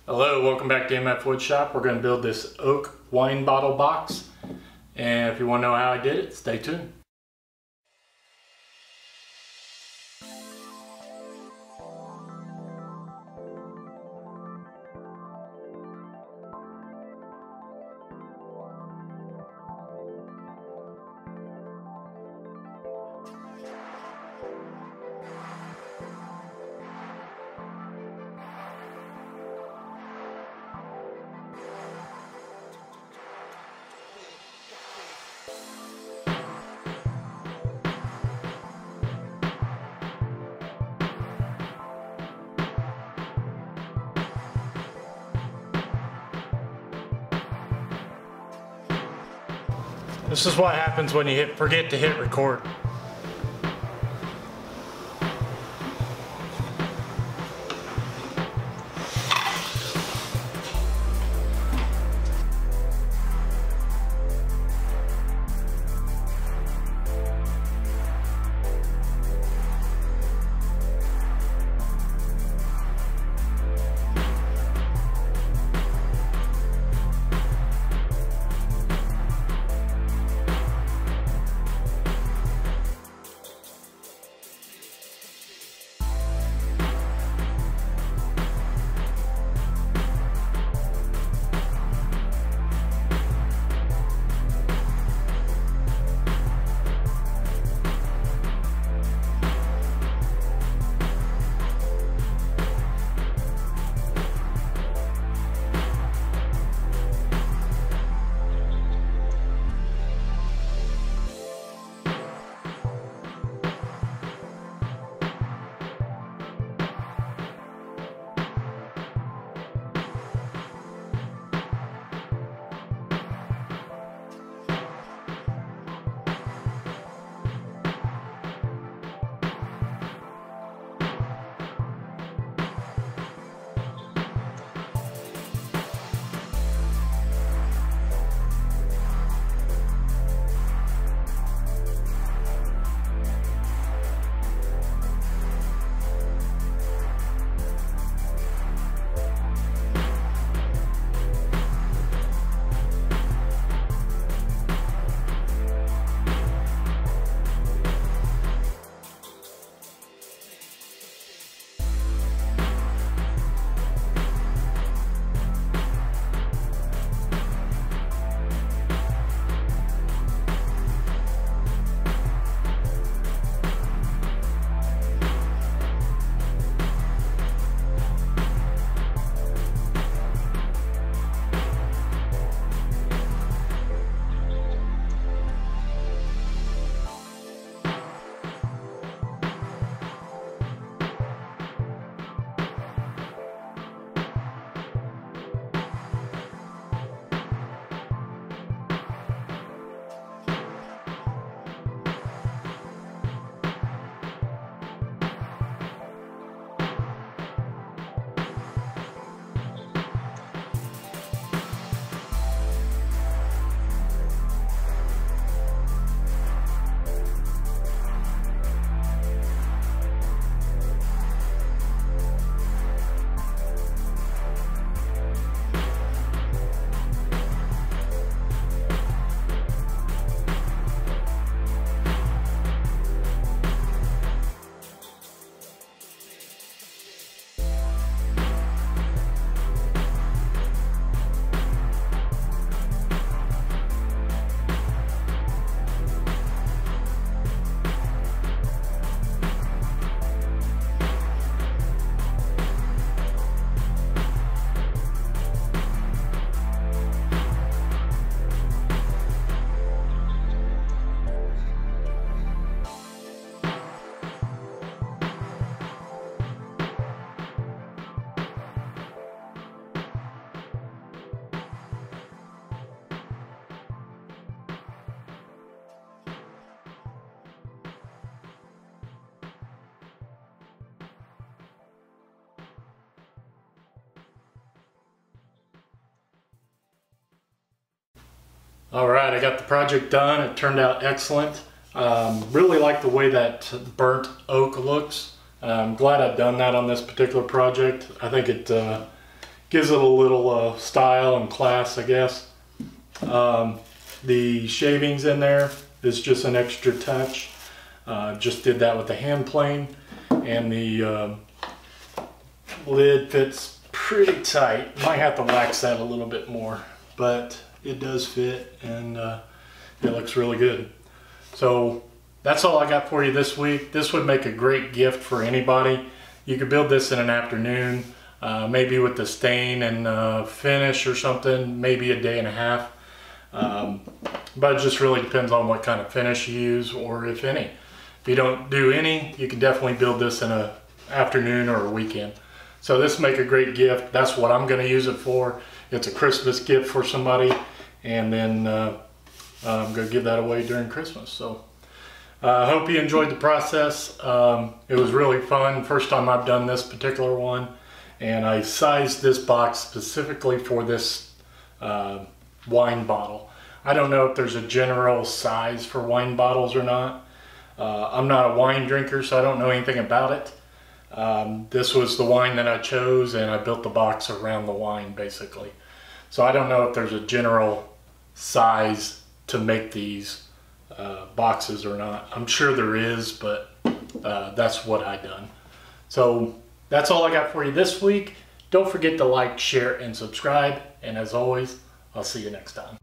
Hello, welcome back to MFWoodShop. We're going to build this oak wine bottle box, and if you want to know how I did it, stay tuned. This is what happens when you forget to hit record. Alright, I got the project done. It turned out excellent. Really like the way that burnt oak looks. I'm glad I've done that on this particular project. I think it gives it a little style and class, I guess. The shavings in there is just an extra touch. Just did that with the hand plane, and the lid fits pretty tight. Might have to wax that a little bit more, but it does fit, and it looks really good. So that's all I got for you this week. This would make a great gift for anybody. You could build this in an afternoon, maybe with the stain and finish or something, maybe a day and a half. But it just really depends on what kind of finish you use, or if any. If you don't do any, you can definitely build this in an afternoon or a weekend. So this make a great gift. That's what I'm going to use it for. It's a Christmas gift for somebody, and then I'm going to give that away during Christmas. So I hope you enjoyed the process. It was really fun. First time I've done this particular one, and I sized this box specifically for this wine bottle. I don't know if there's a general size for wine bottles or not. I'm not a wine drinker, so I don't know anything about it. This was the wine that I chose, and I built the box around the wine basically. So I don't know if there's a general size to make these boxes or not. I'm sure there is, but that's what I done. So that's all I got for you this week. Don't forget to like, share, and subscribe. And as always, I'll see you next time.